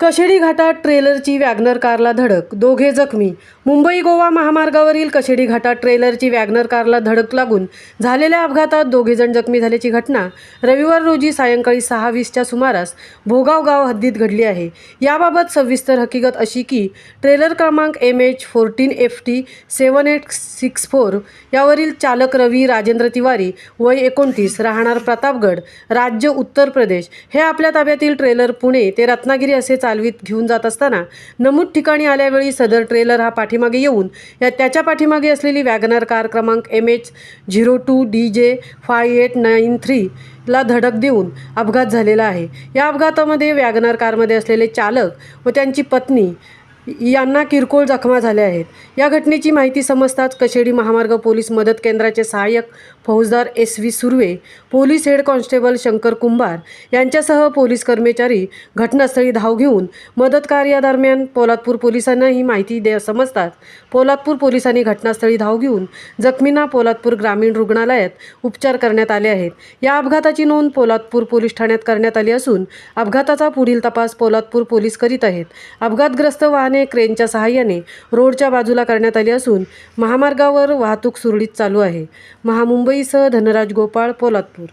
कशेडी घाटात ट्रेलरची वॅगनर कारला धडक, दोघे जखमी. मुंबई गोवा महामार्गावरील कशेडी घाटात ट्रेलरची वॅगनर कारला धडक लागून झालेल्या अपघातात दोघेजण जखमी झाल्याची घटना रविवार रोजी सायंकाळी 6:20च्या सुमारास भोगाव गाव हद्दीत घडली आहे. याबाबत सविस्तर हकीकत अशी की ट्रेलर क्रमांक MH14FT 7864 यावरील चालक रवी राजेंद्र तिवारी वय 29 राहणार प्रतापगड राज्य उत्तर प्रदेश हे आपल्या ताब्यातील ट्रेलर पुणे ते रत्नागिरी असे चालवीत घेऊन जात असताना नमूद ठिकाणी आल्यावेळी सदर ट्रेलर हा पाठीमागे येऊन त्याच्या पाठीमागे असलेली वॅगनर कार क्रमांक MH02DJ 5893 ला धडक देऊन अपघात झालेला आहे. या अपघातामध्ये वॅगनर कारमध्ये असलेले चालक व त्यांची पत्नी यांना किरकोळ जखमा झाल्या आहेत. या घटनेची माहिती समजताच कशेडी महामार्ग पोलीस मदत केंद्राचे सहाय्यक फौजदार SV Surve, police head constable Shankar Kumbhar यांच्यासह पोलीस कर्मचारी घटनास्थळी धाव घेऊन मदत कार्यादरम्यान पोलादपूर पोलिसांना ही माहिती समजताच पोलादपूर पोलिसांनी घटनास्थळी धाव घेऊन जखमींना पोलादपूर ग्रामीण रुग्णालयात उपचार करण्यात आले आहेत. या अपघाताची नोंद पोलादपूर पोलीस ठाण्यात करण्यात आली असून अपघाताचा पुढील तपास पोलादपूर पोलीस करीत आहेत. अपघातग्रस्त वाहने क्रेनच्या सहाय्याने रोडच्या बाजूला करण्यात आली असून महामार्गावर वाहतूक सुरळीत चालू आहे. महामुंबईसह धनराज गोपाळ, पोलादपूर.